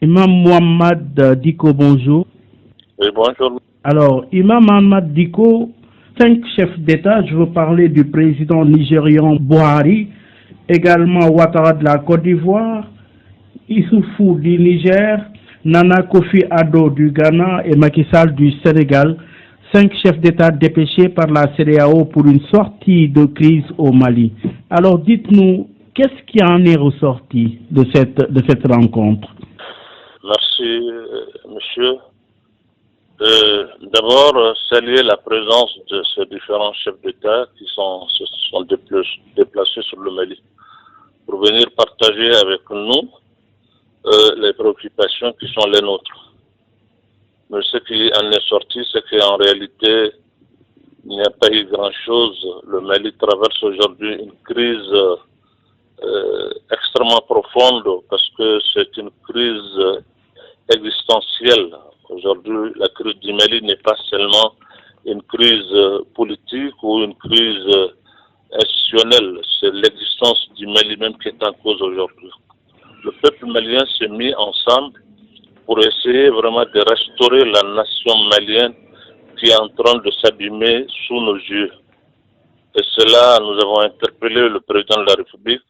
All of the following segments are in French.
Imam Mohamed Diko, bonjour. Oui, bonjour. Alors, Imam Mohamed Diko, 5 chefs d'État, je veux parler du président nigérian Buhari, également Ouattara de la Côte d'Ivoire, Issoufou du Niger, Nana Kofi Addo du Ghana et Macky Sall du Sénégal. 5 chefs d'État dépêchés par la CEDEAO pour une sortie de crise au Mali. Alors, dites-nous, qu'est-ce qui en est ressorti de cette rencontre? Merci, monsieur. D'abord, saluer la présence de ces différents chefs d'État qui se sont déplacés sur le Mali pour venir partager avec nous les préoccupations qui sont les nôtres. Mais ce qui en est sorti, c'est qu'en réalité, il n'y a pas eu grand-chose. Le Mali traverse aujourd'hui une crise extrêmement profonde parce que c'est une crise existentielle. Aujourd'hui, la crise du Mali n'est pas seulement une crise politique ou une crise institutionnelle, c'est l'existence du Mali même qui est en cause aujourd'hui. Le peuple malien s'est mis ensemble pour essayer vraiment de restaurer la nation malienne qui est en train de s'abîmer sous nos yeux. Et cela, nous avons interpellé le président de la République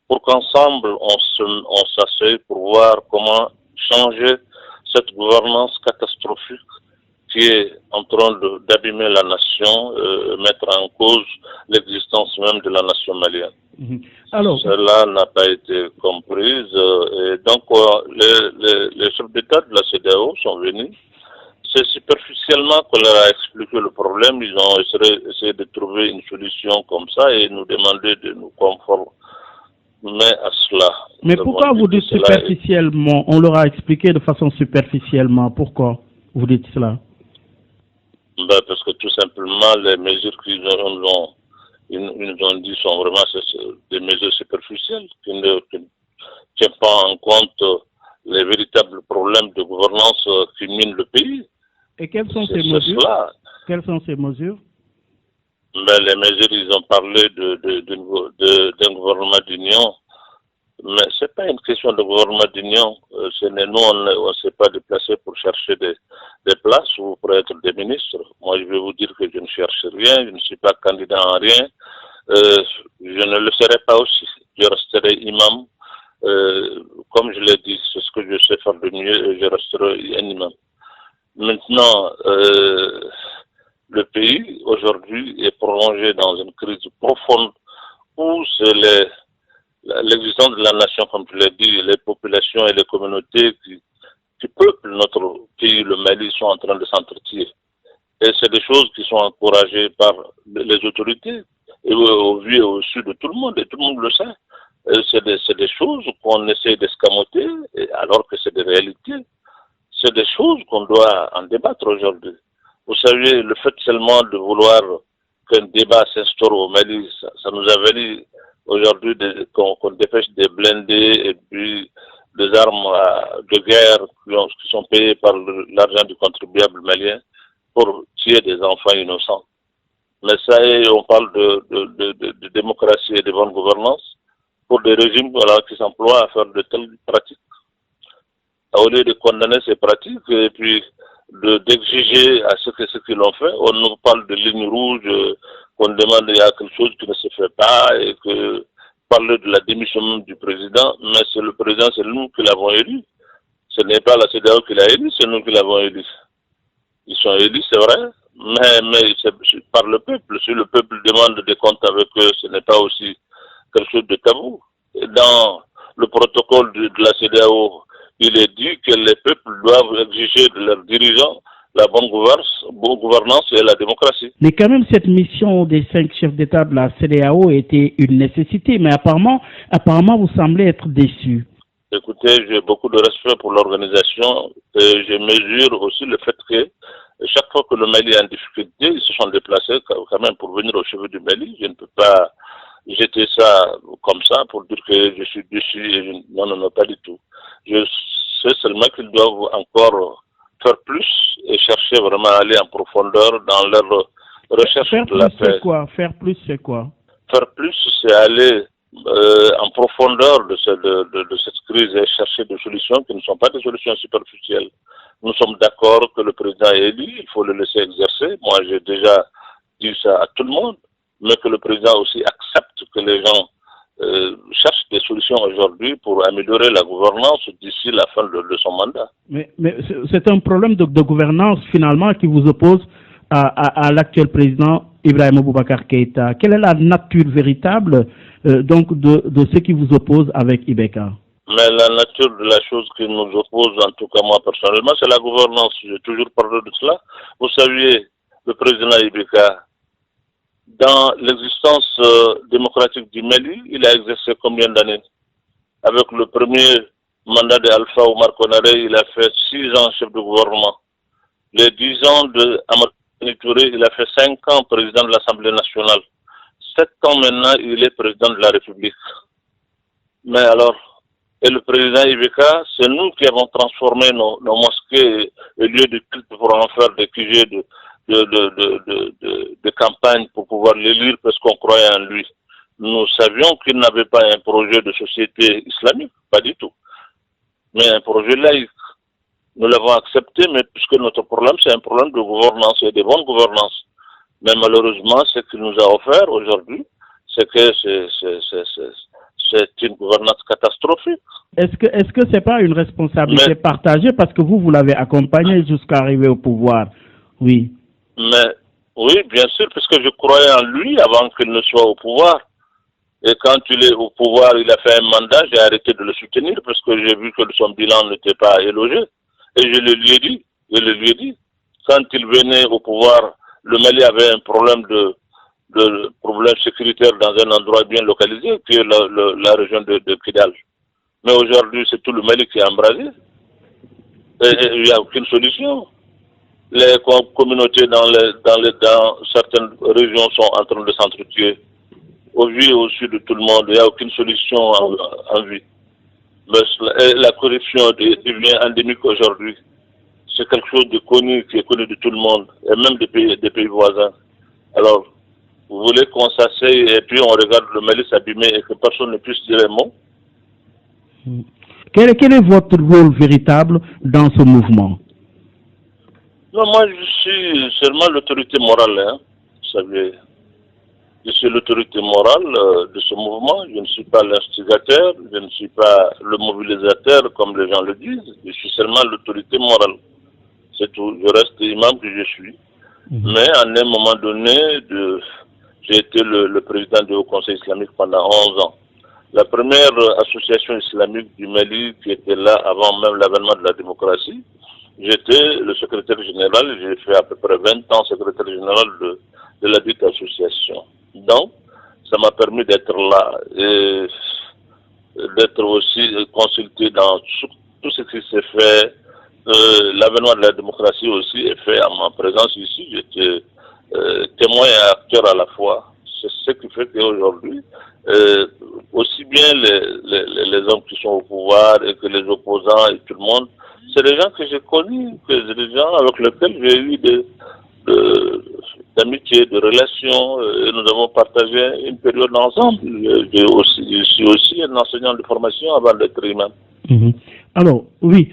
pour qu'ensemble on s'asseye pour voir comment changer cette gouvernance catastrophique qui est en train d'abîmer la nation, mettre en cause l'existence même de la nation malienne. Alors, cela n'a pas été comprise et donc les chefs d'État de la CEDEAO sont venus. C'est superficiellement qu'on leur a expliqué le problème. Ils ont essayé de trouver une solution comme ça et nous demander de nous conformer à cela. Mais pourquoi vous dites superficiellement? On leur a expliqué de façon superficiellement. Pourquoi vous dites cela? Parce que tout simplement, les mesures qu'ils nous ont dit sont vraiment des mesures superficielles qui ne tiennent pas en compte les véritables problèmes de gouvernance qui minent le pays. Et quelles sont ces mesures? Quelles sont ces mesures? Les mesures, ils ont parlé d'un gouvernement d'union. Mais ce n'est pas une question de gouvernement d'union. Nous, on ne s'est pas déplacé pour chercher des places ou pour être des ministres. Moi, je vais vous dire que je ne cherche rien, je ne suis pas candidat en rien. Je ne le serai pas aussi. Je resterai imam. Comme je l'ai dit, c'est ce que je sais faire de mieux et je resterai un imam. Maintenant, le pays, aujourd'hui, est prolongé dans une crise profonde où c'est l'existence de la nation, comme tu l'as dit, les populations et les communautés qui peuplent notre pays, le Mali, sont en train de s'entretuer. Et c'est des choses qui sont encouragées par les autorités, et au vu et au su de tout le monde, et tout le monde le sait. C'est des choses qu'on essaie d'escamoter, alors que c'est des réalités. C'est des choses qu'on doit en débattre aujourd'hui. Vous savez, le fait seulement de vouloir qu'un débat s'instaure au Mali, ça nous a valu aujourd'hui qu'on dépêche des blindés et puis des armes de guerre qui sont payées par l'argent du contribuable malien pour tuer des enfants innocents. Mais ça, on parle de démocratie et de bonne gouvernance pour des régimes qui s'emploient à faire de telles pratiques. Au lieu de condamner ces pratiques et puis d'exiger à ceux qui l'ont fait, on nous parle de lignes rouges, qu'on demande il y a quelque chose qui ne se fait pas et que parler de la démission du président, mais c'est le président, c'est nous qui l'avons élu. Ce n'est pas la CEDEAO qui l'a élu, c'est nous qui l'avons élu. Ils sont élus, c'est vrai, mais c'est par le peuple. Si le peuple demande des comptes avec eux, ce n'est pas aussi quelque chose de tabou. Et dans le protocole de la CEDEAO, il est dit que les peuples doivent exiger de leurs dirigeants la bonne gouvernance et la démocratie. Mais quand même, cette mission des 5 chefs d'État de la CEDEAO était une nécessité, mais apparemment vous semblez être déçus. Écoutez, j'ai beaucoup de respect pour l'organisation et je mesure aussi le fait que chaque fois que le Mali est en difficulté, ils se sont déplacés quand même pour venir au chevet du Mali. Je ne peux pas jeter ça comme ça pour dire que je suis déçu. Non, pas du tout. Je sais seulement qu'ils doivent encore faire plus et chercher vraiment à aller en profondeur dans leur recherche de la paix. Faire plus, c'est quoi? Faire plus, c'est aller en profondeur de cette crise et chercher des solutions qui ne sont pas des solutions superficielles. Nous sommes d'accord que le président est élu, il faut le laisser exercer. Moi, j'ai déjà dit ça à tout le monde, mais que le président aussi accepte que les gens cherchent des solutions aujourd'hui pour améliorer la gouvernance d'ici la fin de son mandat. Mais c'est un problème de gouvernance finalement qui vous oppose à l'actuel président Ibrahima Boubacar Keïta. Quelle est la nature véritable donc de ce qui vous oppose avec Ibeka? Mais la nature de la chose qui nous oppose, en tout cas moi personnellement, c'est la gouvernance. J'ai toujours parlé de cela. Vous saviez, le président Ibeka, dans l'existence démocratique du Mali, il a exercé combien d'années? Avec le premier mandat d'Alpha Oumar Konaré, il a fait 6 ans chef de gouvernement. Les 10 ans de Amadou Touré, il a fait 5 ans président de l'Assemblée nationale. 7 ans maintenant, il est président de la République. Mais alors, et le président Ibeka, c'est nous qui avons transformé nos mosquées et lieux de culte pour en faire des QG de campagne pour pouvoir l'élire parce qu'on croyait en lui. Nous savions qu'il n'avait pas un projet de société islamique, pas du tout, mais un projet laïque. Nous l'avons accepté, mais puisque notre problème, c'est un problème de gouvernance et de bonne gouvernance. Mais malheureusement, ce qu'il nous a offert aujourd'hui, c'est que c'est une gouvernance catastrophique. Est-ce que c'est pas une responsabilité partagée parce que vous l'avez accompagné jusqu'à arriver au pouvoir? Oui. Mais oui, bien sûr, puisque je croyais en lui avant qu'il ne soit au pouvoir. Et quand il est au pouvoir, il a fait un mandat, j'ai arrêté de le soutenir parce que j'ai vu que son bilan n'était pas élogé. Et je le lui ai dit. Quand il venait au pouvoir, le Mali avait un problème de problème sécuritaire dans un endroit bien localisé, qui est la région de Kidal. Mais aujourd'hui, c'est tout le Mali qui est embrasé. Et il n'y a aucune solution. Les communautés dans certaines régions sont en train de s'entretuer. Au vu et au sud de tout le monde, il n'y a aucune solution en vue. Mais la corruption devient endémique aujourd'hui. C'est quelque chose de connu, qui est connu de tout le monde, et même des pays voisins. Alors, vous voulez qu'on s'asseye et puis on regarde le Mali s'abîmer et que personne ne puisse dire un mot? Quel est votre rôle véritable dans ce mouvement? Non, moi je suis seulement l'autorité morale, hein, vous savez. Je suis l'autorité morale de ce mouvement. Je ne suis pas l'instigateur, je ne suis pas le mobilisateur comme les gens le disent. Je suis seulement l'autorité morale. C'est tout. Je reste imam que je suis. Mais à un moment donné, j'ai été le président du Haut Conseil islamique pendant 11 ans. La première association islamique du Mali qui était là avant même l'avènement de la démocratie, j'étais le secrétaire général. J'ai fait à peu près 20 ans secrétaire général de la dite association. Donc, ça m'a permis d'être là et d'être aussi consulté dans tout ce qui s'est fait. L'avènement de la démocratie aussi est fait en ma présence ici. J'étais témoin et acteur à la fois. C'est ce qui fait qu'aujourd'hui, aussi bien les hommes qui sont au pouvoir et que les opposants et tout le monde, c'est des gens que j'ai connus, que des gens avec lesquels j'ai eu d'amitié, de relations, et nous avons partagé une période ensemble. Je suis aussi un enseignant de formation avant d'être imam. Alors, oui,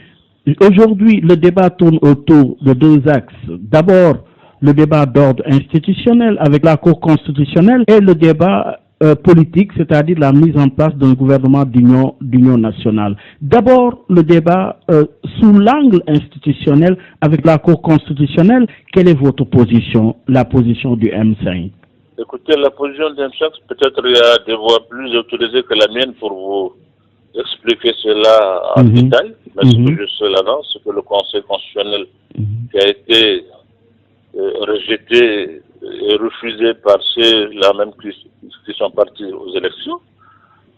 aujourd'hui, le débat tourne autour de 2 axes. D'abord, le débat d'ordre institutionnel avec la Cour constitutionnelle et le débat politique, c'est-à-dire la mise en place d'un gouvernement d'union nationale. D'abord, le débat sous l'angle institutionnel avec la Cour constitutionnelle. Quelle est votre position, la position du M5? Écoutez, la position du M5, peut-être il y a des voix plus autorisées que la mienne pour vous expliquer cela en détail. Mais ce que je sais là-dedans, c'est que le Conseil constitutionnel qui a été rejeté et refusé par ceux-là même qui sont partis aux élections.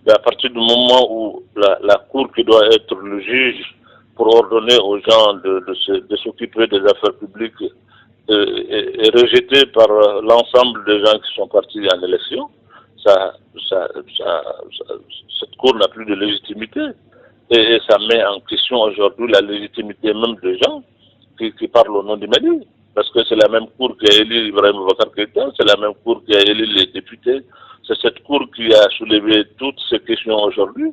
Et à partir du moment où la Cour qui doit être le juge pour ordonner aux gens de s'occuper des affaires publiques est rejetée par l'ensemble des gens qui sont partis en élection, cette Cour n'a plus de légitimité. Et ça met en question aujourd'hui la légitimité même des gens qui parlent au nom du Mali. parce que c'est la même cour qui a élu Ibrahim Boubacar Keïta, c'est la même cour qui a élu les députés, c'est cette cour qui a soulevé toutes ces questions aujourd'hui,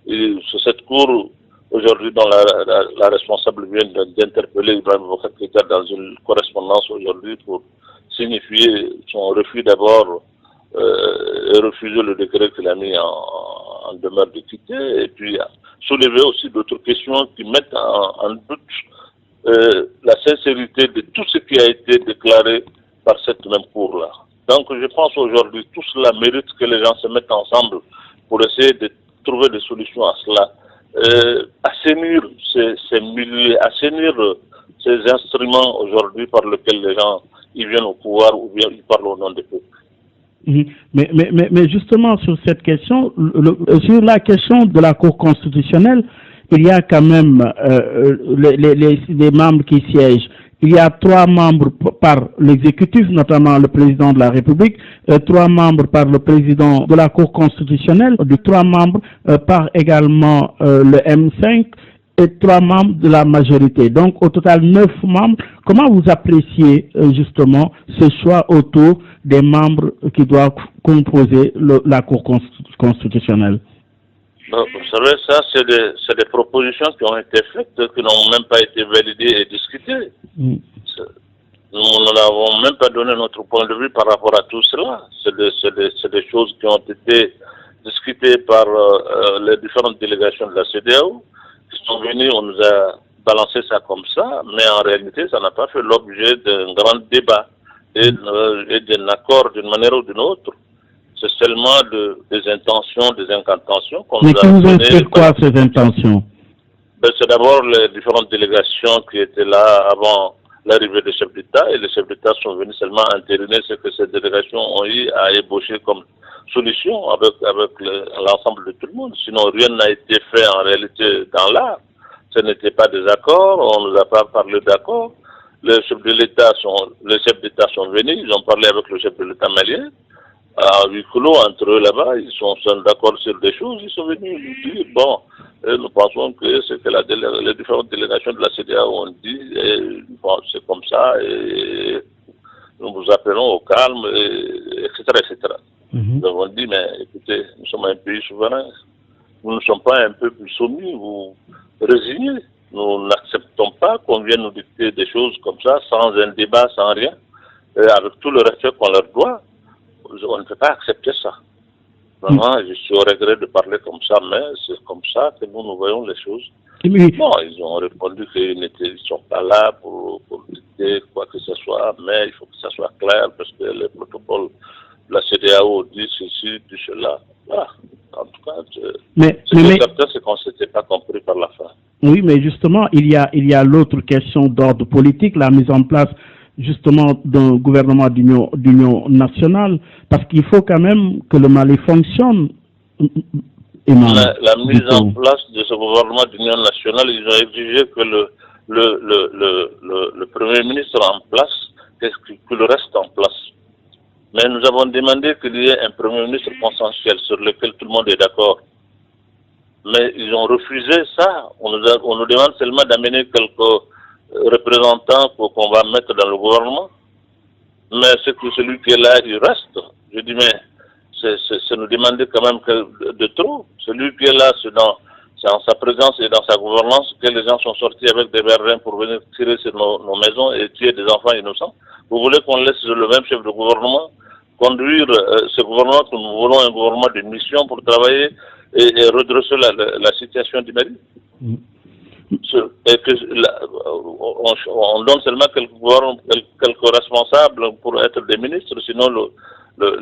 et c'est cette cour aujourd'hui dont la responsable vient d'interpeller Ibrahim Boubacar Keïta dans une correspondance aujourd'hui pour signifier son refus d'abord et refuser le décret qu'il a mis en demeure de quitter, et puis soulever aussi d'autres questions qui mettent en doute la sincérité de tout ce qui a été déclaré par cette même cour-là. Donc je pense aujourd'hui tout cela mérite que les gens se mettent ensemble pour essayer de trouver des solutions à cela. Assainir ces milieux, assainir ces instruments aujourd'hui par lesquels les gens ils viennent au pouvoir ou bien ils parlent au nom des peuples. Mais justement sur cette question, sur la question de la Cour constitutionnelle, il y a quand même les membres qui siègent. Il y a 3 membres par l'exécutif, notamment le président de la République, 3 membres par le président de la Cour constitutionnelle, 3 membres par également le M5 et 3 membres de la majorité. Donc au total 9 membres. Comment vous appréciez justement ce choix autour des membres qui doivent composer la Cour constitutionnelle? Vous savez, ça, c'est des propositions qui ont été faites, qui n'ont même pas été validées et discutées. Nous ne l'avons même pas donné notre point de vue par rapport à tout cela. C'est des choses qui ont été discutées par les différentes délégations de la CEDEAO, qui sont venues, on nous a balancé ça comme ça, mais en réalité, ça n'a pas fait l'objet d'un grand débat et d'un accord d'une manière ou d'une autre. C'est seulement des intentions, des incantations qu'on nous a données. Mais qui vous quoi ces intentions? C'est d'abord les différentes délégations qui étaient là avant l'arrivée des chefs d'État, et les chefs d'État sont venus seulement entériner ce que ces délégations ont eu à ébaucher comme solution avec l'ensemble de tout le monde. Sinon, rien n'a été fait en réalité dans l'art. Ce n'était pas des accords, on ne nous a pas parlé d'accords. Les chefs d'État sont venus, ils ont parlé avec le chef de l'État malien. À huis clos entre eux là-bas, ils sont d'accord sur des choses, ils sont venus nous dire, bon, nous pensons que c'est que les différentes délégations de la CEDEAO ont dit, et, bon, c'est comme ça, et nous vous appelons au calme, etc., etc. Nous avons dit, mais écoutez, nous sommes un pays souverain, nous ne sommes pas un peuple soumis ou résigné. Nous n'acceptons pas qu'on vienne nous dicter des choses comme ça, sans un débat, sans rien, et avec tout le respect qu'on leur doit. On ne peut pas accepter ça. Vraiment, je suis au regret de parler comme ça, mais c'est comme ça que nous voyons les choses. Bon, ils ont répondu qu'ils ne sont pas là pour dicter quoi que ce soit, mais il faut que ça soit clair parce que le protocole de la CEDEAO dit ceci, dit cela. Voilà. En tout cas, certain, c'est qu'on ne s'était pas compris par la fin. Oui, mais justement, il y a l'autre question d'ordre politique, la mise en place justement d'un gouvernement d'union nationale, parce qu'il faut quand même que le Mali fonctionne. La mise en place de ce gouvernement d'union nationale, ils ont exigé que le Premier ministre en place, que le reste en place. Mais nous avons demandé qu'il y ait un Premier ministre consensuel sur lequel tout le monde est d'accord. Mais ils ont refusé ça. On nous demande seulement d'amener quelques représentants qu'on va mettre dans le gouvernement. Mais c'est que celui qui est là, il reste. Je dis, mais c'est nous demander quand même de trop. Celui qui est là, c'est en sa présence et dans sa gouvernance que les gens sont sortis avec des berrins pour venir tirer sur nos maisons et tuer des enfants innocents. Vous voulez qu'on laisse le même chef de gouvernement conduire ce gouvernement, que nous voulons un gouvernement de mission pour travailler et redresser la situation du Mali? Et que on donne seulement quelques responsables pour être des ministres, sinon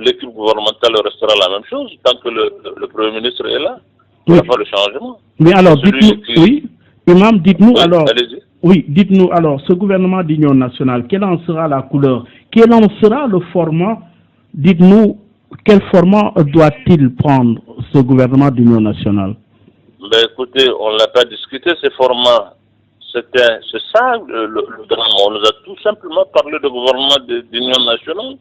l'équipe gouvernementale restera la même chose tant que le Premier ministre est là. Il n'y a pas de changement. Mais alors, dites-nous, oui, Imam, dites-nous oui, alors, allez-y. oui, dites-nous alors, ce gouvernement d'union nationale, quelle en sera la couleur? Quel en sera le format? Dites-nous, quel format doit-il prendre ce gouvernement d'union nationale? Ben écoutez, on ne l'a pas discuté, ces formats. C'est ça le drame. On nous a tout simplement parlé de gouvernement d'union nationale,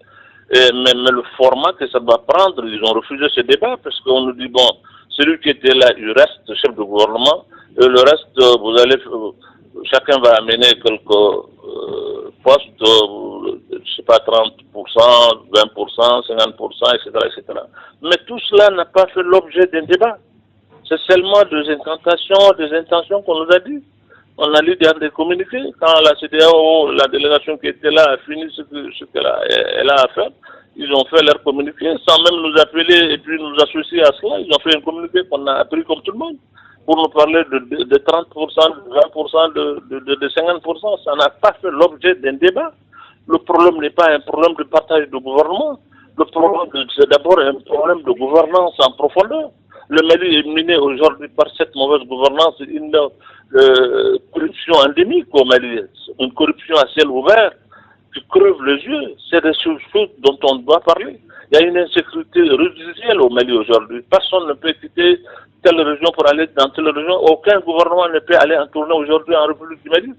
mais le format que ça doit prendre, ils ont refusé ce débat parce qu'on nous dit, bon, celui qui était là, il reste chef de gouvernement, et le reste, chacun va amener quelques poste, je sais pas, 30%, 20%, 50%, etc., etc. Mais tout cela n'a pas fait l'objet d'un débat. C'est seulement des incantations, des intentions qu'on nous a dit. On a lu dans des communiqués. Quand la CEDEAO, la délégation qui était là, a fini ce qu'elle a à faire, ils ont fait leur communiqué sans même nous appeler et puis nous associer à cela. Ils ont fait un communiqué qu'on a appris comme tout le monde pour nous parler de 30%, de 20%, de 50%. Ça n'a pas fait l'objet d'un débat. Le problème n'est pas un problème de partage de gouvernement. Le problème, c'est d'abord un problème de gouvernance en profondeur. Le Mali est miné aujourd'hui par cette mauvaise gouvernance, une corruption endémique au Mali, une corruption à ciel ouvert qui crève les yeux. C'est des choses dont on doit parler. Il y a une insécurité résiduelle au Mali aujourd'hui. Personne ne peut quitter telle région pour aller dans telle région. Aucun gouvernement ne peut aller en tournée aujourd'hui en République du Mali.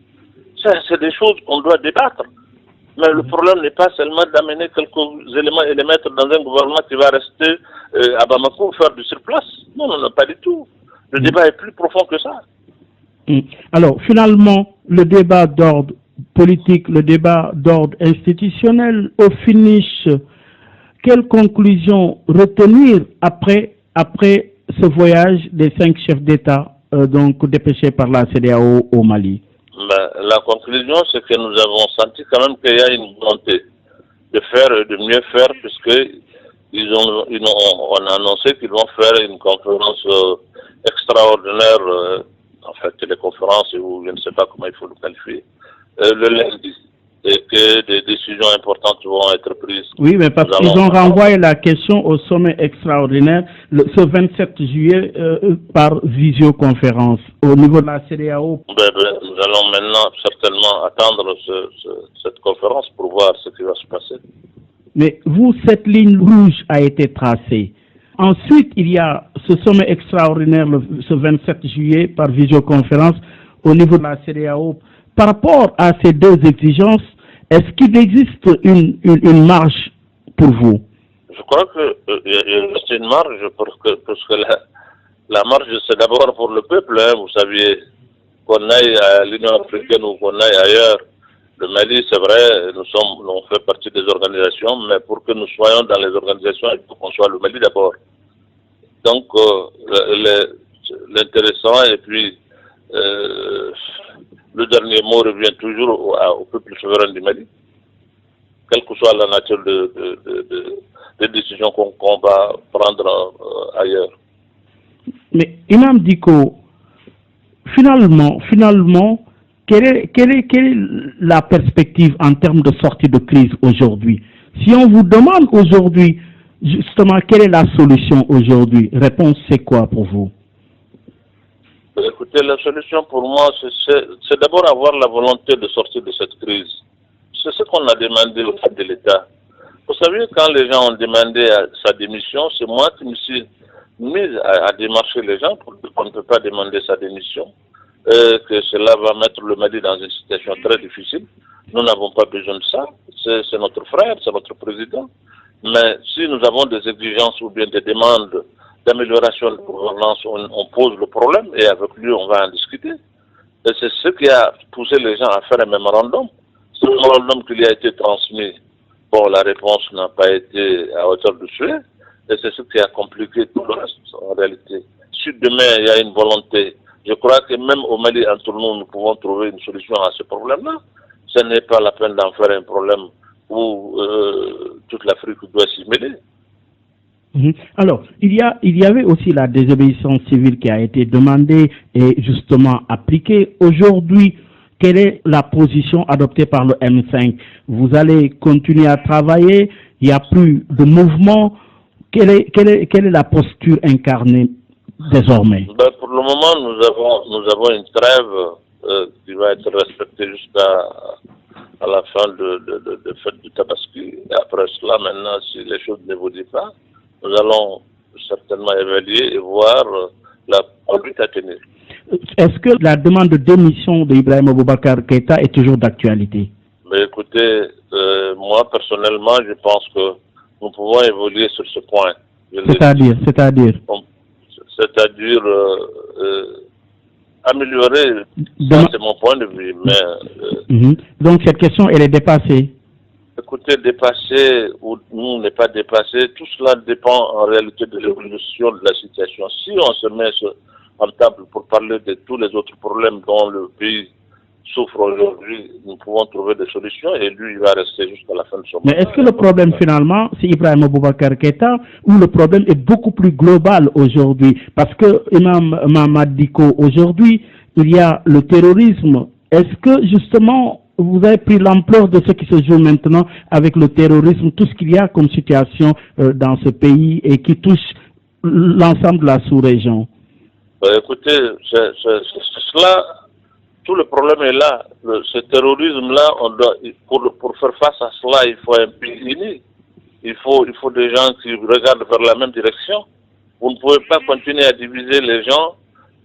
C'est des choses qu'on doit débattre. Mais le problème n'est pas seulement d'amener quelques éléments et les mettre dans un gouvernement qui va rester à Bamako faire du surplace. Non, non, non, pas du tout. Le débat est plus profond que ça. Alors, finalement, le débat d'ordre politique, le débat d'ordre institutionnel, au finish, quelle conclusion retenir après ce voyage des 5 chefs d'État donc dépêchés par la CEDEAO au Mali? Ben, la conclusion, c'est que nous avons senti quand même qu'il y a une volonté de faire et de mieux faire, puisque on a annoncé qu'ils vont faire une conférence extraordinaire, en fait téléconférence, ou je ne sais pas comment il faut le qualifier, le lundi, et que des décisions importantes vont être prises. Oui, mais parce qu'ils ont renvoyé la question au sommet extraordinaire ce 27 juillet par visioconférence au niveau de la CEDEAO. Nous allons maintenant certainement attendre cette conférence pour voir ce qui va se passer. Mais vous, cette ligne rouge a été tracée. Ensuite, il y a ce sommet extraordinaire ce 27 juillet par visioconférence au niveau de la CEDEAO. Par rapport à ces deux exigences, est-ce qu'il existe une marge pour vous? Je crois qu'il reste une marge parce que la marge, c'est d'abord pour le peuple. Hein. Vous saviez, qu'on aille à l'Union africaine ou qu'on aille ailleurs, le Mali, c'est vrai, on fait partie des organisations, mais pour que nous soyons dans les organisations, il faut qu'on soit le Mali d'abord. Donc, l'intéressant, et puis, le dernier mot revient toujours au peuple souverain du Mali, quelle que soit la nature des décisions qu'on va prendre ailleurs. Mais Imam Dicko, finalement, quelle est la perspective en termes de sortie de crise aujourd'hui? Si on vous demande aujourd'hui, justement, quelle est la solution aujourd'hui? Réponse, c'est quoi pour vous? Écoutez, la solution pour moi, c'est d'abord avoir la volonté de sortir de cette crise. C'est ce qu'on a demandé au chef de l'État. Vous savez, quand les gens ont demandé sa démission, c'est moi qui me suis mis à démarcher les gens pour dire qu'on ne peut pas demander sa démission, que cela va mettre le Mali dans une situation très difficile. Nous n'avons pas besoin de ça. C'est notre frère, c'est notre président. Mais si nous avons des exigences ou bien des demandes d'amélioration de la gouvernance, on pose le problème et avec lui, on va en discuter. Et c'est ce qui a poussé les gens à faire un mémorandum. Ce mémorandum qui lui a été transmis, bon, la réponse n'a pas été à hauteur de souhait. Et c'est ce qui a compliqué tout le reste, en réalité. Si demain, il y a une volonté, je crois que même au Mali, entre nous pouvons trouver une solution à ce problème-là. Ce n'est pas la peine d'en faire un problème où toute l'Afrique doit s'y mêler. Alors, il y avait aussi la désobéissance civile qui a été demandée et justement appliquée. Aujourd'hui, quelle est la position adoptée par le M5? Vous allez continuer à travailler? Il n'y a plus de mouvement? Quelle est la posture incarnée désormais? Pour le moment, nous avons une trêve qui va être respectée jusqu'à la fin de fête du Tabaski. Et après cela, maintenant, si les choses n'évoluent pas, nous allons certainement évaluer et voir la conduite à tenir. Est-ce que la demande de démission d'Ibrahima Boubacar Keïta est toujours d'actualité? Mais écoutez, moi personnellement, je pense que nous pouvons évoluer sur ce point. améliorer. Ça, c'est mon point de vue. Mais, donc, cette question, elle est dépassée. Écoutez, dépassé ou nous n'est pas dépassé, tout cela dépend en réalité de l'évolution de la situation. Si on se met en table pour parler de tous les autres problèmes dont le pays souffre aujourd'hui, nous pouvons trouver des solutions et lui, il va rester jusqu'à la fin de son mandat. Mais est-ce que le problème finalement, c'est Ibrahim Boubacar Keïta ou le problème est beaucoup plus global aujourd'hui? Parce que Imam Mamad Diko, aujourd'hui, il y a le terrorisme. Est-ce que justement, vous avez pris l'ampleur de ce qui se joue maintenant avec le terrorisme, tout ce qu'il y a comme situation dans ce pays et qui touche l'ensemble de la sous-région? Écoutez, cela, tout le problème est là. Ce terrorisme-là, pour faire face à cela, il faut un pays uni. Il faut des gens qui regardent vers la même direction. Vous ne pouvez pas continuer à diviser les gens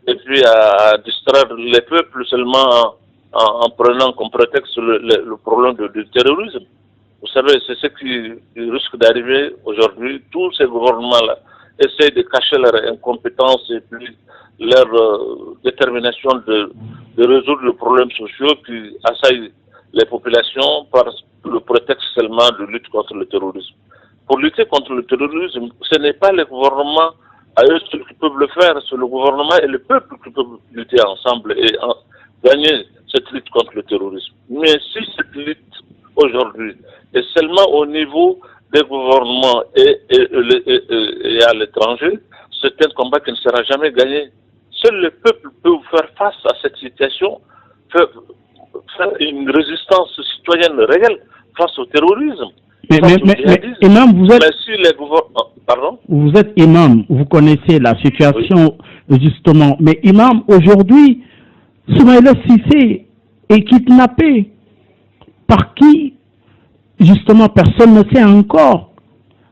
et puis à distraire les peuples seulement en prenant comme prétexte le problème du terrorisme. Vous savez, c'est ce qui risque d'arriver aujourd'hui. Tous ces gouvernements-là essayent de cacher leur incompétence et puis leur détermination de résoudre les problèmes sociaux qui assaillent les populations par le prétexte seulement de lutte contre le terrorisme. Pour lutter contre le terrorisme, ce n'est pas les gouvernements à eux seuls qui peuvent le faire, c'est le gouvernement et le peuple qui peuvent lutter ensemble et gagner cette lutte contre le terrorisme. Mais si cette lutte aujourd'hui est seulement au niveau des gouvernements et à l'étranger, c'est un combat qui ne sera jamais gagné. Seul le peuple peut faire face à cette situation, faire une résistance citoyenne réelle face au terrorisme. Mais imam, vous êtes imam, vous connaissez la situation justement. Mais imam, aujourd'hui, Soumaïla Cissé est kidnappé. Par qui? Justement, personne ne sait encore.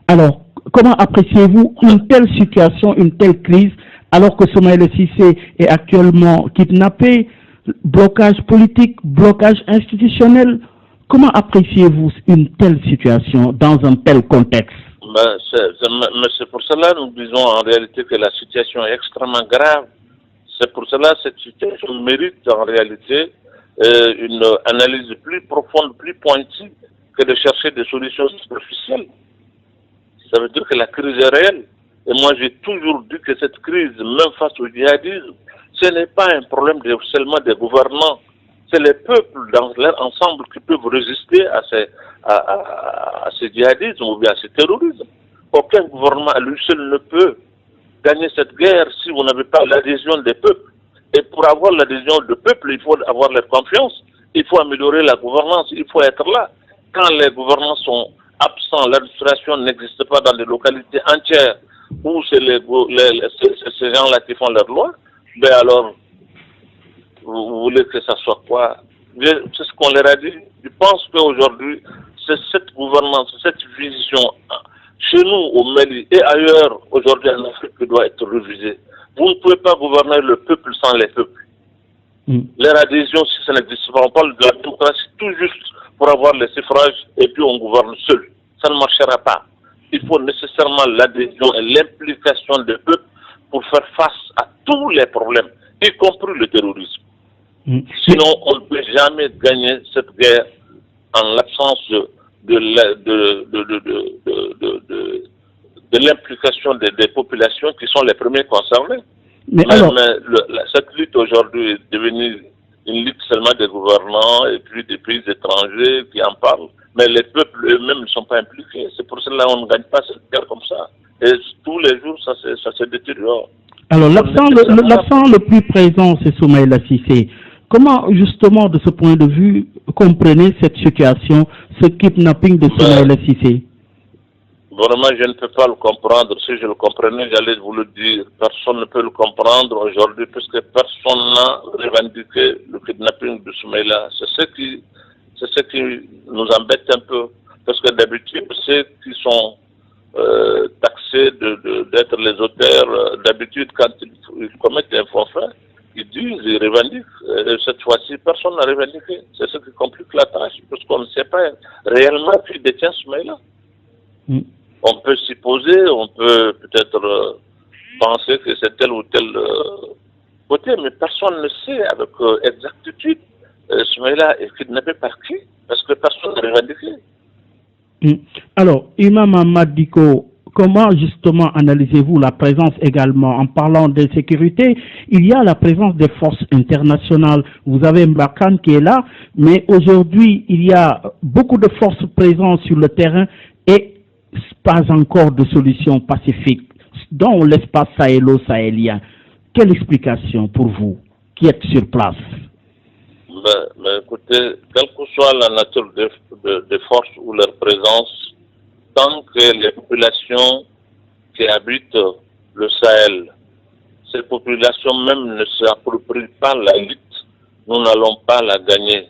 Alors, comment appréciez-vous une telle situation, une telle crise, alors que Soumaïla Cissé est actuellement kidnappé, blocage politique, blocage institutionnel? Comment appréciez-vous une telle situation dans un tel contexte? Mais c'est pour cela que nous disons en réalité que la situation est extrêmement grave. C'est pour cela que cette situation mérite en réalité une analyse plus profonde, plus pointue que de chercher des solutions superficielles. Ça veut dire que la crise est réelle. Et moi, j'ai toujours dit que cette crise, même face au djihadisme, ce n'est pas un problème seulement des gouvernants. C'est les peuples dans leur ensemble qui peuvent résister à ce djihadisme ou bien à ce terrorisme. Aucun gouvernement à lui seul ne peut gagner cette guerre si vous n'avez pas l'adhésion des peuples. Et pour avoir l'adhésion des peuples, il faut avoir leur confiance. Il faut améliorer la gouvernance. Il faut être là. Quand les gouvernants sont absents, l'administration n'existe pas dans des localités entières où c'est ces gens-là qui font leurs lois, ben alors, vous voulez que ça soit quoi? C'est ce qu'on leur a dit. Je pense qu'aujourd'hui, c'est cette gouvernance, cette vision, chez nous au Mali et ailleurs, aujourd'hui en Afrique, qui doit être révisée. Vous ne pouvez pas gouverner le peuple sans les peuples. Leur adhésion, si ça n'existe pas, on parle de la démocratie tout juste pour avoir les suffrages et puis on gouverne seul. Ça ne marchera pas. Il faut nécessairement l'adhésion et l'implication des peuples pour faire face à tous les problèmes, y compris le terrorisme. Sinon, on ne peut jamais gagner cette guerre en l'absence de l'implication des populations qui sont les premiers concernés. Mais cette lutte aujourd'hui est devenue une lutte seulement des gouvernants et puis des pays étrangers qui en parlent. Mais les peuples eux-mêmes ne sont pas impliqués. C'est pour cela qu'on ne gagne pas cette guerre comme ça. Et tous les jours, ça se détériore. Alors, l'absent le plus présent, c'est Soumaïla Cissé. Comment, justement, de ce point de vue, comprenez cette situation, ce kidnapping de Soumaïla Cissé? Vraiment, je ne peux pas le comprendre. Si je le comprenais, j'allais vous le dire. Personne ne peut le comprendre aujourd'hui puisque personne n'a revendiqué le kidnapping de Soumaïla. C'est ce qui nous embête un peu. Parce que d'habitude, ceux qui sont taxés d'être les auteurs, d'habitude, quand ils commettent un forfait, ils disent, ils revendiquent. Et cette fois-ci, personne n'a revendiqué. C'est ce qui complique la tâche, parce qu'on ne sait pas réellement qui détient Soumaïla. On peut supposer, on peut peut-être penser que c'est tel ou tel côté, mais personne ne sait avec exactitude Soumaïla est kidnappé par qui, parce que personne n'a revendiqué. Alors, Imam Ahmad Diko, comment justement analysez-vous la présence également, en parlant de sécurité, il y a la présence des forces internationales. Vous avez Mbarkhane qui est là, mais aujourd'hui, il y a beaucoup de forces présentes sur le terrain et pas encore de solution pacifique dans l'espace sahélo-sahélien. Quelle explication pour vous qui êtes sur place? Mais écoutez, quelle que soit la nature des forces ou leur présence, tant que les populations qui habitent le Sahel, ces populations même ne s'approprient pas la lutte, nous n'allons pas la gagner.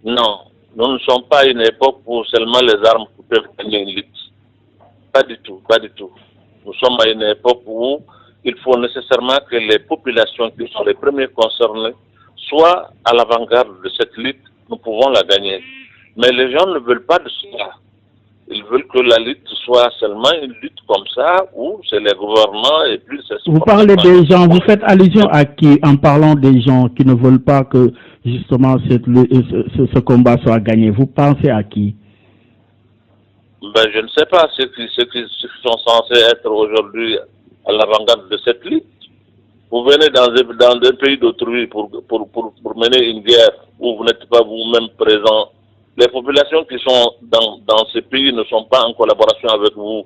Non, nous ne sommes pas à une époque où seulement les armes peuvent gagner une lutte. Pas du tout, pas du tout. Nous sommes à une époque où il faut nécessairement que les populations qui sont les premiers concernés soient à l'avant-garde de cette lutte, nous pouvons la gagner. Mais les gens ne veulent pas de cela. Ils veulent que la lutte soit seulement une lutte comme ça, où c'est les gouvernements et puis c'est... Vous parlez des gens, vous faites allusion à qui en parlant des gens qui ne veulent pas que justement ce combat soit gagné? Vous pensez à qui? Ben, je ne sais pas, ceux qui sont censés être aujourd'hui à l'avant-garde de cette lutte. Vous venez dans des pays d'autrui pour mener une guerre où vous n'êtes pas vous-même présent. Les populations qui sont dans ces pays ne sont pas en collaboration avec vous.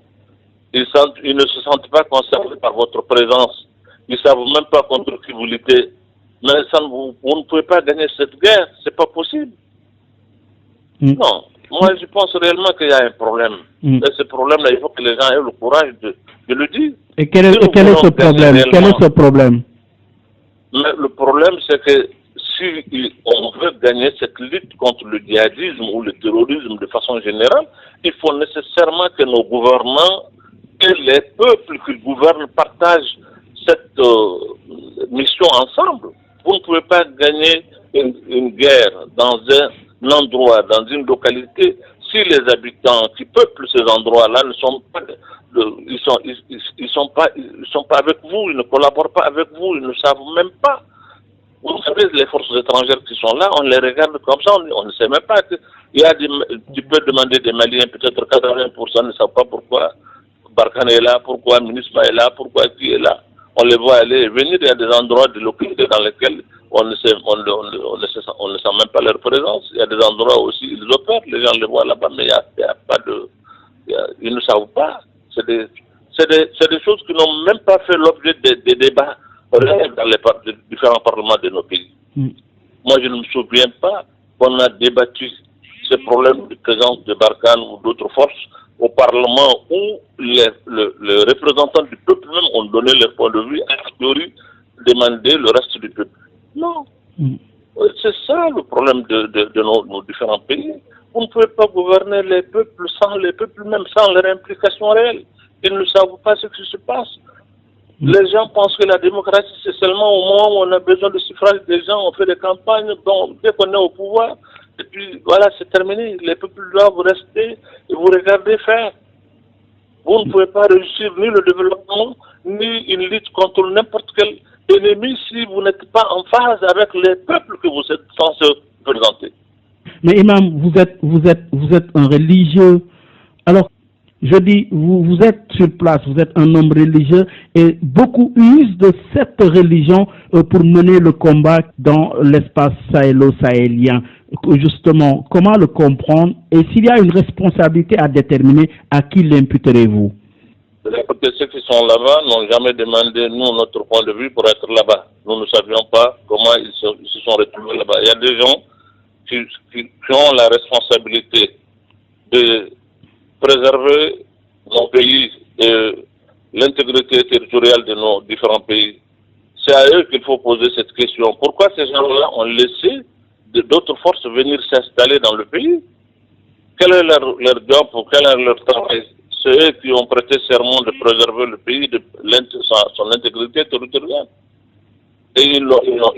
Ils ne se sentent pas concernés par votre présence. Ils ne savent même pas contre qui vous luttez. Mais vous ne pouvez pas gagner cette guerre. C'est pas possible. Non. Moi, je pense réellement qu'il y a un problème. Et ce problème-là, il faut que les gens aient le courage de le dire. Et quel est ce problème? Quel est ce problème? Mais le problème, c'est que si on veut gagner cette lutte contre le djihadisme ou le terrorisme de façon générale, il faut nécessairement que nos gouvernants et les peuples qui gouvernent partagent cette mission ensemble. Vous ne pouvez pas gagner une guerre dans un endroit, dans une localité, si les habitants qui peuplent ces endroits-là ne sont pas, ils sont pas avec vous, ils ne collaborent pas avec vous, ils ne savent même pas. Vous savez, les forces étrangères qui sont là, on les regarde comme ça, on ne sait même pas que tu peux demander des Maliens, peut-être 80% ne savent pas pourquoi Barkhane est là, pourquoi MINUSMA est là, pourquoi qui est là. On les voit aller et venir, il y a des endroits, des localités dans lesquels on ne sait même pas leur présence. Il y a des endroits aussi, ils opèrent, les gens les voient là-bas, mais il n'y a pas de... ils ne savent pas. C'est des choses qui n'ont même pas fait l'objet des débats dans les différents parlements de nos pays. Moi, je ne me souviens pas qu'on a débattu ces problèmes de présence de Barkhane ou d'autres forces au Parlement où les représentants du peuple même ont donné leur point de vue, a priori demandé le reste du peuple. Non. C'est ça le problème de nos différents pays. Vous ne pouvez pas gouverner les peuples sans les peuples, même sans leur implication réelle. Ils ne savent pas ce qui se passe. Les gens pensent que la démocratie, c'est seulement au moment où on a besoin de suffrage des gens, on fait des campagnes, donc dès qu'on est au pouvoir, et puis voilà, c'est terminé. Les peuples doivent rester et vous regarder faire. Vous ne pouvez pas réussir ni le développement, ni une lutte contre n'importe quel ennemi si vous n'êtes pas en phase avec les peuples que vous êtes censés présenter. Mais Imam, vous êtes un religieux. Alors, je dis, vous êtes sur place, vous êtes un homme religieux et beaucoup usent de cette religion pour mener le combat dans l'espace sahélo-sahélien. Justement, comment le comprendre et s'il y a une responsabilité à déterminer, à qui l'imputerez-vous? Ceux qui sont là-bas n'ont jamais demandé, nous, notre point de vue pour être là-bas. Nous ne savions pas comment ils se sont retrouvés là-bas. Il y a des gens qui ont la responsabilité de préserver nos pays et l'intégrité territoriale de nos différents pays. C'est à eux qu'il faut poser cette question. Pourquoi ces gens-là ont laissé d'autres forces venir s'installer dans le pays? Quel est leur job ou quel est leur travail? C'est eux qui ont prêté serment de préserver le pays, de son intégrité territoriale. Et ils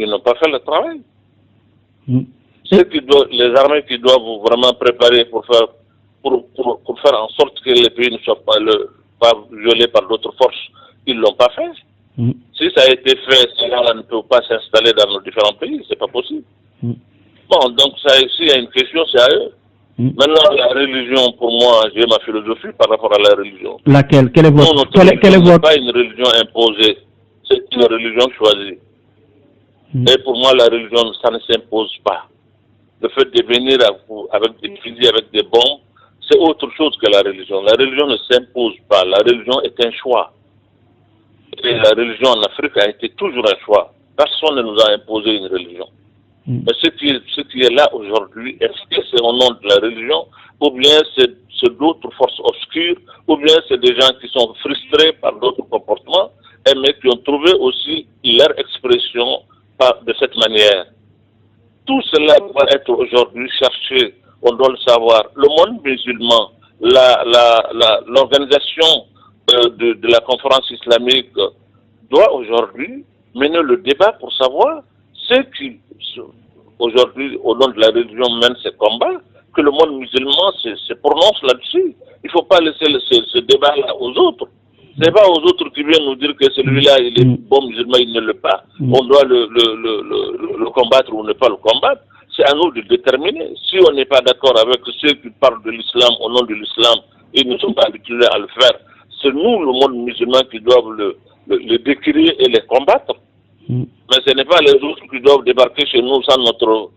n'ont pas fait le travail. Les armées qui doivent vraiment préparer pour faire en sorte que les pays ne soient pas violés par d'autres forces, ils ne l'ont pas fait. Si ça a été fait, ces gens-là ne peuvent pas s'installer dans nos différents pays, c'est pas possible. Bon, donc ça, s'il y a une question, c'est à eux. Maintenant, la religion, pour moi, j'ai ma philosophie par rapport à la religion. Laquelle? Quelle est votre? Non, notre religion n'est pas une religion imposée, c'est une religion choisie. Et pour moi, la religion, ça ne s'impose pas. Le fait de venir avec des fusils, avec des bombes, c'est autre chose que la religion. La religion ne s'impose pas. La religion est un choix. Et la religion en Afrique a été toujours un choix. Personne ne nous a imposé une religion. Mais ce qui est là aujourd'hui, est-ce que c'est au nom de la religion, ou bien c'est d'autres forces obscures, ou bien c'est des gens qui sont frustrés par d'autres comportements, mais qui ont trouvé aussi leur expression de cette manière. Tout cela doit être aujourd'hui cherché, on doit le savoir. Le monde musulman, l'organisation de la conférence islamique doit aujourd'hui mener le débat pour savoir ce qui, aujourd'hui, au nom de la religion, mène ces combats, que le monde musulman se prononce là-dessus. Il ne faut pas laisser ce débat-là aux autres. Ce n'est pas aux autres qui viennent nous dire que celui-là, il est bon musulman, il ne l'est pas. On doit le combattre ou ne pas le combattre. C'est à nous de déterminer. Si on n'est pas d'accord avec ceux qui parlent de l'islam au nom de l'islam, ils ne sont pas habitués à le faire. C'est nous, le monde musulman, qui doivent le décrire et les combattre. Mais ce n'est pas les autres qui doivent débarquer chez nous sans notre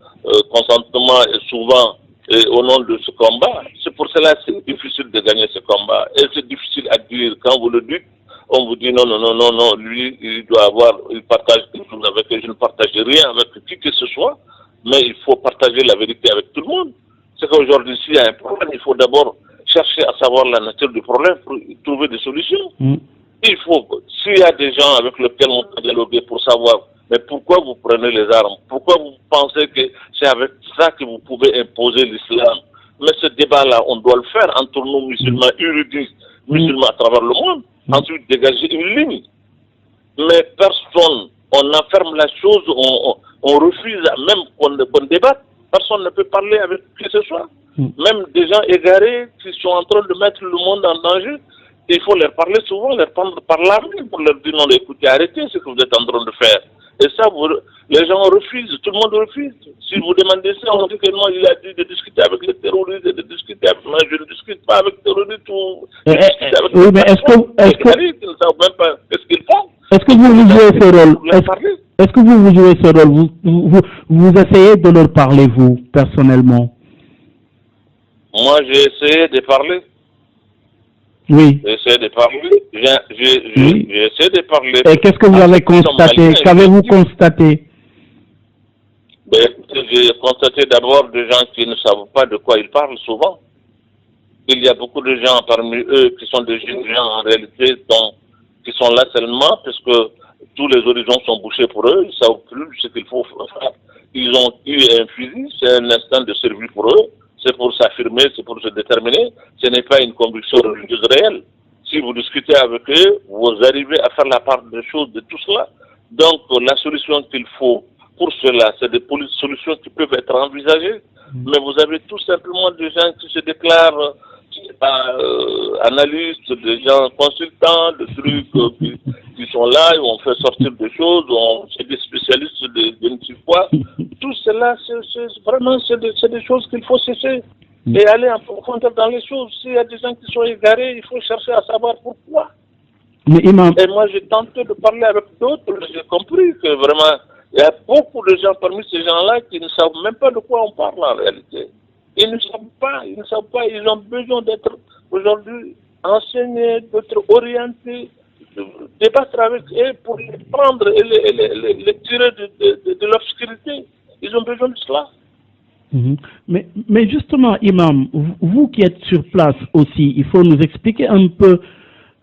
consentement et souvent au nom de ce combat. C'est pour cela que c'est difficile de gagner ce combat. Et c'est difficile à dire. Quand vous le dites, on vous dit non, lui, il doit avoir, il partage quelque chose avec eux. Je ne partage rien avec qui que ce soit, mais il faut partager la vérité avec tout le monde. C'est qu'aujourd'hui, s'il y a un problème, il faut d'abord chercher à savoir la nature du problème pour trouver des solutions. Il faut, s'il y a des gens avec lesquels on peut dialoguer pour savoir, mais pourquoi vous prenez les armes? Pourquoi vous pensez que c'est avec ça que vous pouvez imposer l'islam? Mais ce débat-là, on doit le faire entre nous musulmans, érudits musulmans à travers le monde. Ensuite, dégager une ligne. Mais personne, on enferme la chose, on refuse même qu'on débatte. Personne ne peut parler avec qui que ce soit. Même des gens égarés qui sont en train de mettre le monde en danger. Il faut leur parler souvent, leur prendre par la main pour leur dire non, écoutez, arrêtez ce que vous êtes en train de faire. Et ça, les gens refusent, tout le monde refuse. Si vous demandez ça, on dit que non, il a dit de discuter avec les terroristes, de discuter avec moi, je ne discute pas avec les terroristes ou je discute avec oui, mais est-ce que ils ne savent même pas ce qu'ils font. Est-ce que vous jouez ce rôle? Est-ce que vous jouez ce rôle? Vous essayez de leur parler, vous, personnellement? Moi, j'ai essayé de parler. Oui. J'ai essayé de parler. J'ai essayé de parler. Et qu'est-ce que vous avez constaté? Qu'avez-vous constaté? J'ai constaté d'abord des gens qui ne savent pas de quoi ils parlent souvent. Il y a beaucoup de gens parmi eux qui sont des jeunes gens en réalité qui sont là seulement parce que tous les horizons sont bouchés pour eux. Ils ne savent plus ce qu'il faut faire. Ils ont eu un fusil, c'est un instinct de survie pour eux. C'est pour s'affirmer, c'est pour se déterminer. Ce n'est pas une conviction religieuse réelle. Si vous discutez avec eux, vous arrivez à faire la part des choses de tout cela. Donc, la solution qu'il faut pour cela, c'est des solutions qui peuvent être envisagées. Mais vous avez tout simplement des gens qui se déclarent analystes, des gens consultants, des trucs qui sont là, et on fait sortir des choses, c'est des spécialistes de je ne sais quoi. Tout cela, c'est des choses qu'il faut cesser et aller en profondeur dans les choses. S'il y a des gens qui sont égarés, il faut chercher à savoir pourquoi. Mais Imam... Et moi, j'ai tenté de parler avec d'autres, j'ai compris que vraiment, il y a beaucoup de gens parmi ces gens-là qui ne savent même pas de quoi on parle en réalité. Ils ne savent pas, ils ont besoin d'être aujourd'hui enseignés, d'être orientés, de débattre avec eux pour les prendre et les tirer de l'obscurité. Ils ont besoin de cela. Mais justement, Imam, vous qui êtes sur place aussi, il faut nous expliquer un peu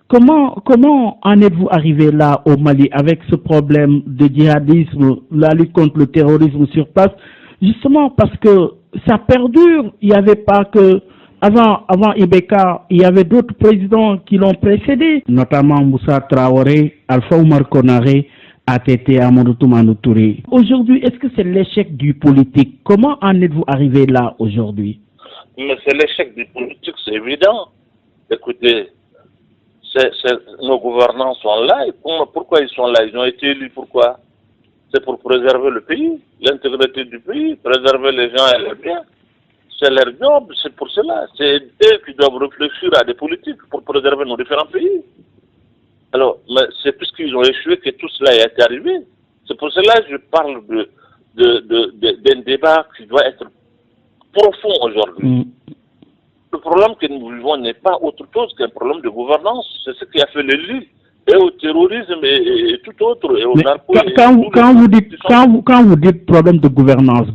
comment en êtes-vous arrivé là au Mali avec ce problème de djihadisme, la lutte contre le terrorisme sur place, justement parce que ça perdure. Il n'y avait pas que avant Ibeka, il y avait d'autres présidents qui l'ont précédé, notamment Moussa Traoré, Alpha Oumar Konaré, ATT, Amadou Toumani Touré. Aujourd'hui, est-ce que c'est l'échec du politique? Comment en êtes-vous arrivé là aujourd'hui? Mais c'est l'échec du politique, c'est évident. Écoutez, Nos gouvernants sont là. Et pourquoi ils sont là? Ils ont été élus. Pourquoi? C'est pour préserver le pays, l'intégrité du pays, préserver les gens et leurs biens. C'est leur job, c'est pour cela. C'est eux qui doivent réfléchir à des politiques pour préserver nos différents pays. Alors, c'est puisqu'ils ont échoué que tout cela est arrivé. C'est pour cela que je parle d'un débat qui doit être profond aujourd'hui. Le problème que nous vivons n'est pas autre chose qu'un problème de gouvernance. C'est ce qui a fait le lit et au terrorisme et tout autre. Et au narco, quand vous dites problème de gouvernance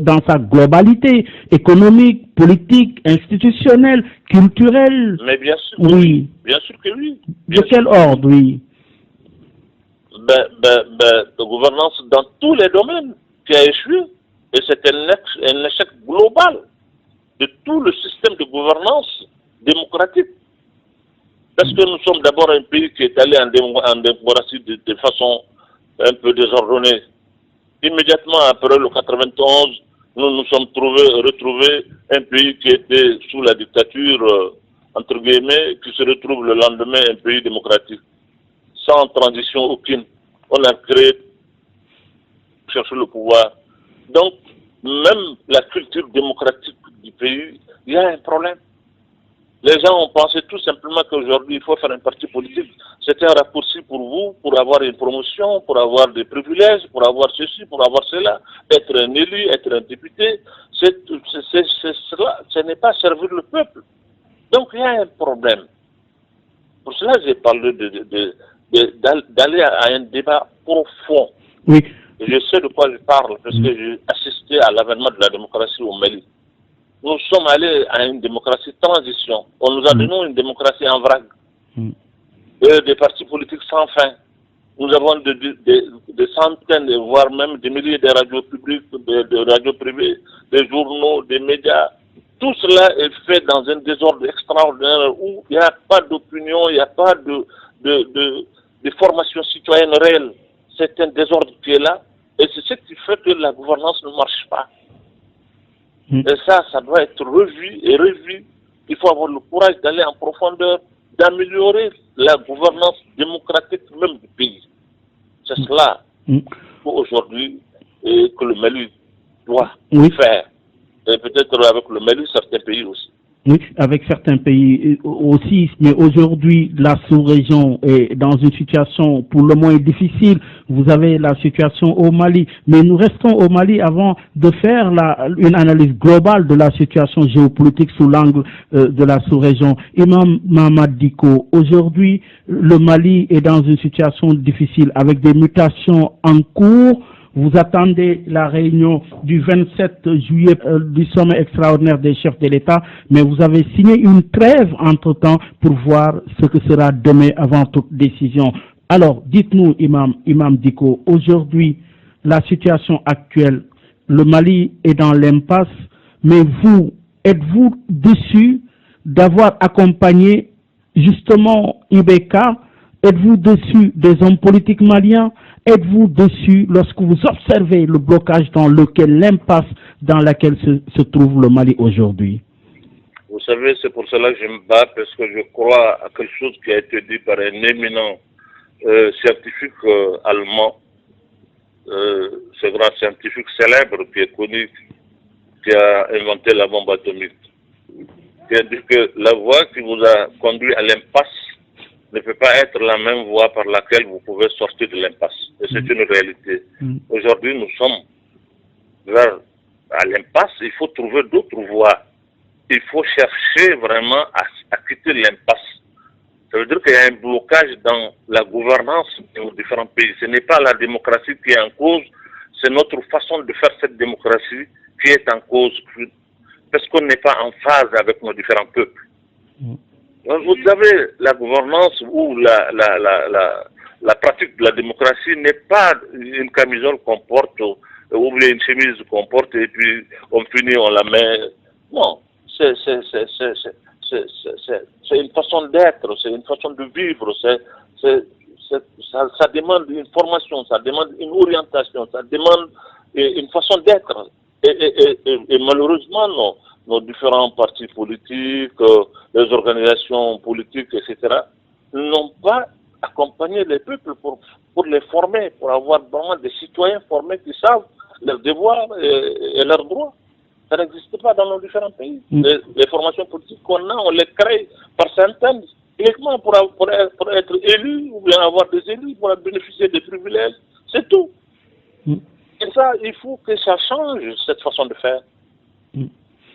dans sa globalité, économique, politique, institutionnelle, culturelle. Mais bien sûr, oui. Bien sûr que oui. De quel ordre, oui? De gouvernance dans tous les domaines qui a échoué. Et c'est un échec global de tout le système de gouvernance démocratique. Parce que nous sommes d'abord un pays qui est allé en démocratie de façon un peu désordonnée. Immédiatement après le 91, nous nous sommes retrouvés un pays qui était sous la dictature, entre guillemets, qui se retrouve le lendemain un pays démocratique. Sans transition aucune. On a créé, cherché le pouvoir. Donc, même la culture démocratique du pays, il y a un problème. Les gens ont pensé tout simplement qu'aujourd'hui, il faut faire un parti politique. C'est un raccourci pour vous, pour avoir une promotion, pour avoir des privilèges, pour avoir ceci, pour avoir cela, être un élu, être un député. Ce n'est pas servir le peuple. Donc, il y a un problème. Pour cela, j'ai parlé d'aller à un débat profond. Oui. Et je sais de quoi je parle, parce que j'ai assisté à l'avènement de la démocratie au Mali. Nous sommes allés à une démocratie transition. On nous a donné une démocratie en vrac. Des partis politiques sans fin. Nous avons des centaines, voire même des milliers de radios publiques, de radios privées, des journaux, des médias. Tout cela est fait dans un désordre extraordinaire où il n'y a pas d'opinion, il n'y a pas de formation citoyenne réelle. C'est un désordre qui est là. Et c'est ce qui fait que la gouvernance ne marche pas. Et ça doit être revu et revu. Il faut avoir le courage d'aller en profondeur, d'améliorer la gouvernance démocratique même du pays. C'est cela aujourd'hui que le Mali doit faire. Et peut-être avec le Mali, certains pays aussi. Oui, avec certains pays aussi, mais aujourd'hui, la sous-région est dans une situation pour le moins difficile. Vous avez la situation au Mali, mais nous restons au Mali avant de faire une analyse globale de la situation géopolitique sous l'angle de la sous-région. Imam Mamad Dicko, aujourd'hui, le Mali est dans une situation difficile avec des mutations en cours. Vous attendez la réunion du 27 juillet du sommet extraordinaire des chefs de l'État, mais vous avez signé une trêve entre-temps pour voir ce que sera demain avant toute décision. Alors, dites-nous, Imam Dicko, aujourd'hui, la situation actuelle, le Mali est dans l'impasse, mais vous, êtes-vous déçu d'avoir accompagné justement Ibeka? Êtes-vous déçu des hommes politiques maliens? Êtes-vous déçu lorsque vous observez le blocage dans lequel, l'impasse dans laquelle se trouve le Mali aujourd'hui? Vous savez, c'est pour cela que je me bats, parce que je crois à quelque chose qui a été dit par un éminent scientifique allemand, ce grand scientifique célèbre qui est connu, qui a inventé la bombe atomique, qui a dit que la voie qui vous a conduit à l'impasse ne peut pas être la même voie par laquelle vous pouvez sortir de l'impasse. Et c'est une réalité. Aujourd'hui, nous sommes à l'impasse, il faut trouver d'autres voies. Il faut chercher vraiment à quitter l'impasse. Ça veut dire qu'il y a un blocage dans la gouvernance de nos différents pays. Ce n'est pas la démocratie qui est en cause, c'est notre façon de faire cette démocratie qui est en cause. Parce qu'on n'est pas en phase avec nos différents peuples. Vous savez, la gouvernance ou la pratique de la démocratie n'est pas une camisole qu'on porte ou bien une chemise qu'on porte et puis on finit, on la met. Non, c'est une façon d'être, c'est une façon de vivre, ça demande une formation, ça demande une orientation, ça demande une façon d'être. Et malheureusement, nos différents partis politiques, les organisations politiques, etc., n'ont pas accompagné les peuples pour les former, pour avoir vraiment des citoyens formés qui savent leurs devoirs et leurs droits. Ça n'existe pas dans nos différents pays. Les formations politiques qu'on a, on les crée par centaines, uniquement pour être élu, ou bien avoir des élus, pour bénéficier des privilèges. C'est tout. Et ça, il faut que ça change, cette façon de faire.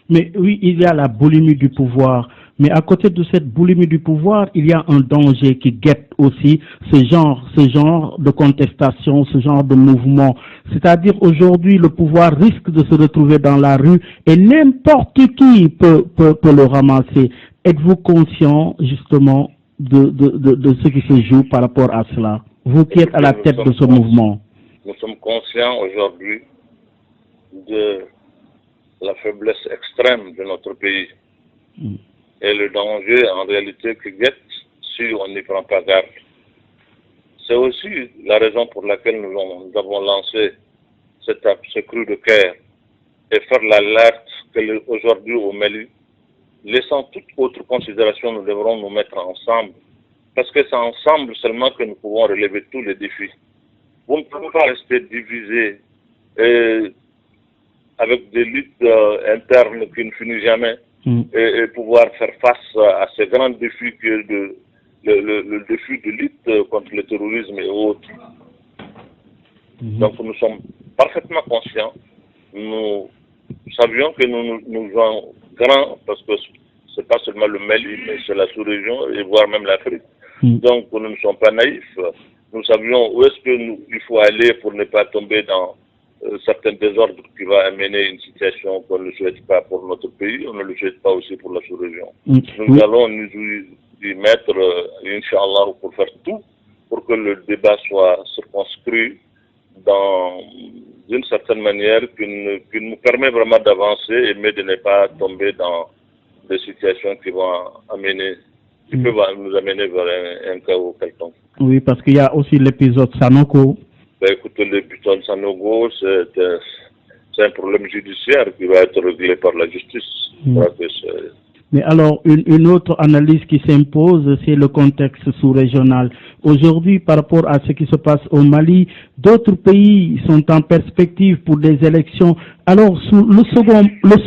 Mais oui, il y a la boulimie du pouvoir. Mais à côté de cette boulimie du pouvoir, il y a un danger qui guette aussi ce genre de contestation, ce genre de mouvement. C'est-à-dire aujourd'hui, le pouvoir risque de se retrouver dans la rue et n'importe qui peut le ramasser. Êtes-vous conscient justement de ce qui se joue par rapport à cela? Vous qui êtes à la tête de ce mouvement. Nous sommes conscients aujourd'hui de la faiblesse extrême de notre pays et le danger en réalité qui guette si on n'y prend pas garde. C'est aussi la raison pour laquelle nous avons lancé ce cri de cœur et faire l'alerte qu'aujourd'hui au Mali, laissant toute autre considération, nous devrons nous mettre ensemble parce que c'est ensemble seulement que nous pouvons relever tous les défis. Vous ne pouvez pas rester divisés avec des luttes internes qui ne finissent jamais et pouvoir faire face à ces grands défis que le défi de lutte contre le terrorisme et autres. Donc nous sommes parfaitement conscients. Nous savions que nous jouons grand parce que ce n'est pas seulement le Mali, mais c'est la sous-région et voire même l'Afrique. Donc nous ne sommes pas naïfs. Nous savions où est-ce qu'il faut aller pour ne pas tomber dans certains désordres qui vont amener une situation qu'on ne souhaite pas pour notre pays, on ne le souhaite pas aussi pour la sous-région. Nous allons nous y mettre, Inch'Allah, pour faire tout pour que le débat soit circonscrit dans une certaine manière qui nous permet vraiment d'avancer, mais de ne pas tomber dans des situations qui vont peuvent nous amener vers un chaos quelconque. Oui, parce qu'il y a aussi l'épisode Sanoko. Écoutez, l'épisode Sanogo, c'est un problème judiciaire qui va être réglé par la justice. Mais alors, une autre analyse qui s'impose, c'est le contexte sous-régional. Aujourd'hui, par rapport à ce qui se passe au Mali, d'autres pays sont en perspective pour des élections. Alors, le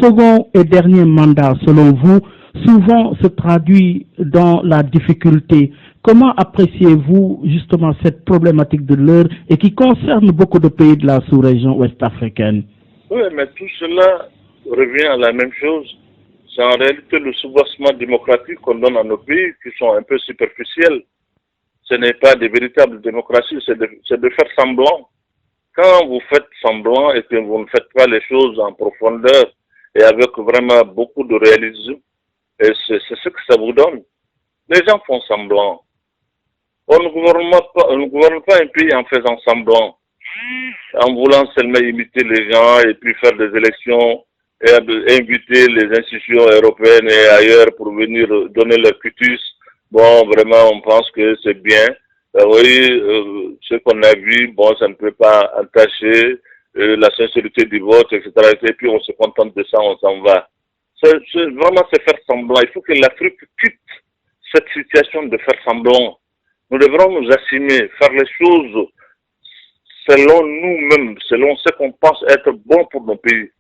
second et dernier mandat, selon vous, souvent se traduit dans la difficulté. Comment appréciez-vous justement cette problématique de l'heure et qui concerne beaucoup de pays de la sous-région ouest-africaine? Oui, mais tout cela revient à la même chose. C'est en réalité le soubassement démocratique qu'on donne à nos pays qui sont un peu superficiels. Ce n'est pas de véritables démocraties, c'est de faire semblant. Quand vous faites semblant et que vous ne faites pas les choses en profondeur et avec vraiment beaucoup de réalisme, et c'est ce que ça vous donne. Les gens font semblant. On ne gouverne pas un pays en faisant semblant, en voulant seulement imiter les gens et puis faire des élections et inviter les institutions européennes et ailleurs pour venir donner leur cutus. Bon, vraiment, on pense que c'est bien. Oui, ce qu'on a vu, bon, ça ne peut pas entacher la sincérité du vote, etc. Et puis on se contente de ça, on s'en va. Vraiment, c'est faire semblant. Il faut que l'Afrique quitte cette situation de faire semblant. Nous devrons nous assumer, faire les choses selon nous-mêmes, selon ce qu'on pense être bon pour nos pays.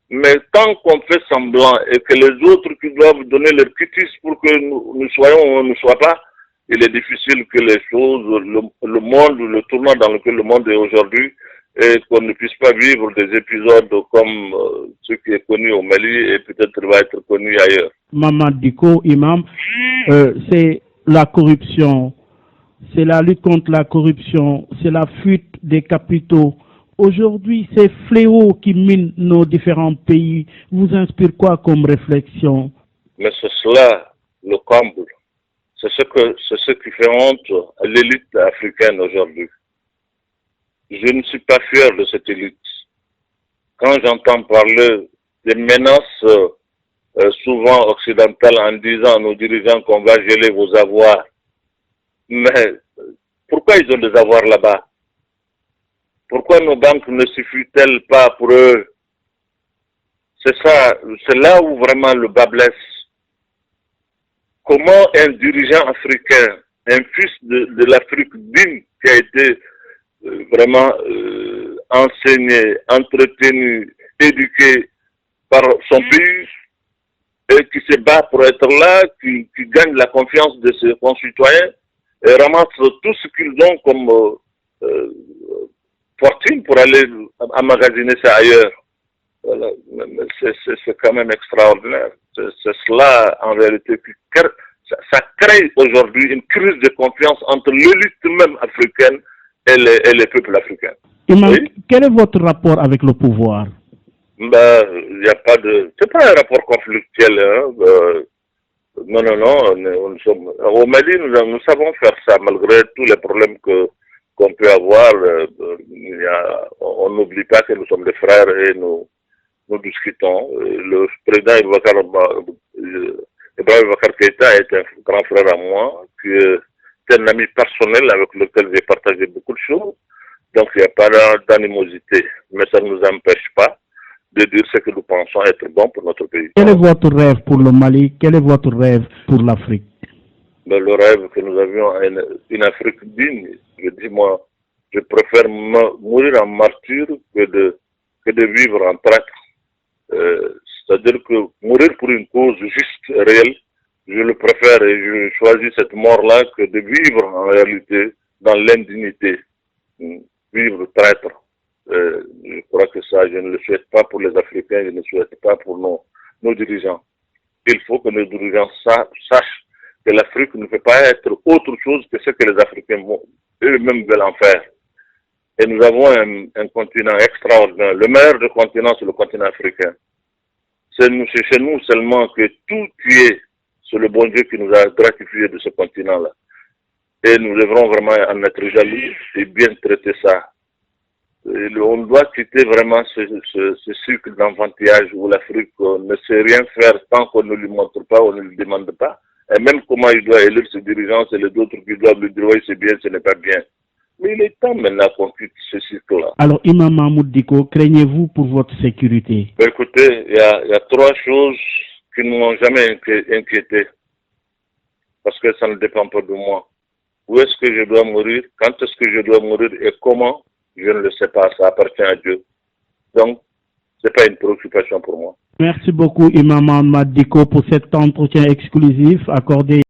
Mais tant qu'on fait semblant et que les autres qui doivent donner leur cutis pour que nous soyons ou nous ne soyons pas, il est difficile que les choses, le monde, le tournant dans lequel le monde est aujourd'hui, et qu'on ne puisse pas vivre des épisodes comme ce qui est connu au Mali et peut-être va être connu ailleurs. Mamad Diko, imam, c'est la corruption, c'est la lutte contre la corruption, c'est la fuite des capitaux. Aujourd'hui, ces fléaux qui minent nos différents pays vous inspirent quoi comme réflexion? Mais c'est cela le comble. C'est ce qui fait honte à l'élite africaine aujourd'hui. Je ne suis pas fier de cette élite. Quand j'entends parler des menaces souvent occidentales en disant à nos dirigeants qu'on va geler vos avoirs, mais pourquoi ils ont des avoirs là-bas? Pourquoi nos banques ne suffisent-elles pas pour eux? C'est là où vraiment le bas blesse. Comment un dirigeant africain un fils de l'Afrique digne qui a été vraiment enseigné, entretenu, éduqué par son pays et qui se bat pour être là, qui gagne la confiance de ses concitoyens et ramasse tout ce qu'ils ont comme fortune pour aller emmagasiner ça ailleurs. Voilà. C'est quand même extraordinaire. C'est cela en réalité qui ça crée aujourd'hui une crise de confiance entre l'élite même africaine et les peuples africains. Imam, Oui? quel est votre rapport avec le pouvoir? Ben, il n'y a pas de... C'est pas un rapport conflictuel. Hein? Non. Nous sommes... Au Mali, nous savons faire ça, malgré tous les problèmes qu'on peut avoir. On n'oublie pas que nous sommes des frères et nous discutons. Le président Ibrahim Bakar Keïta est un grand frère à moi, qui est un ami personnel avec lequel j'ai partagé beaucoup de choses. Donc il n'y a pas d'animosité, mais ça ne nous empêche pas de dire ce que nous pensons être bon pour notre pays. Quel est votre rêve pour le Mali? Quel est votre rêve pour l'Afrique? Le rêve que nous avions une Afrique digne. Je dis moi, je préfère mourir en martyr que de vivre en traître. C'est-à-dire que mourir pour une cause juste, réelle, je le préfère et je choisis cette mort-là que de vivre en réalité dans l'indignité, vivre traître. Je crois que ça, je ne le souhaite pas pour les Africains, je ne le souhaite pas pour nos dirigeants. Il faut que nos dirigeants sachent que l'Afrique ne peut pas être autre chose que ce que les Africains eux-mêmes veulent en faire. Et nous avons un continent extraordinaire. Le meilleur des continents, c'est le continent africain. C'est chez nous seulement que tout est sur le bon Dieu qui nous a gratifié de ce continent-là. Et nous devrons vraiment en être jaloux et bien traiter ça. On doit quitter vraiment ce cycle d'enfantillage où l'Afrique ne sait rien faire tant qu'on ne lui montre pas, on ne lui demande pas. Et même comment il doit élire ses dirigeants, c'est les autres qui doivent lui dire oui, c'est bien, ce n'est pas bien. Mais il est temps maintenant qu'on quitte ce cycle-là. Alors, Imam Mahmoud Dicko, craignez-vous pour votre sécurité? Écoutez, il y a trois choses qui ne m'ont jamais inquiété. Parce que ça ne dépend pas de moi. Où est-ce que je dois mourir? Quand est-ce que je dois mourir? Et comment? Je ne le sais pas. Ça appartient à Dieu. Donc, ce n'est pas une préoccupation pour moi. Merci beaucoup, Imam Mahmoud Dicko, pour cet entretien exclusif accordé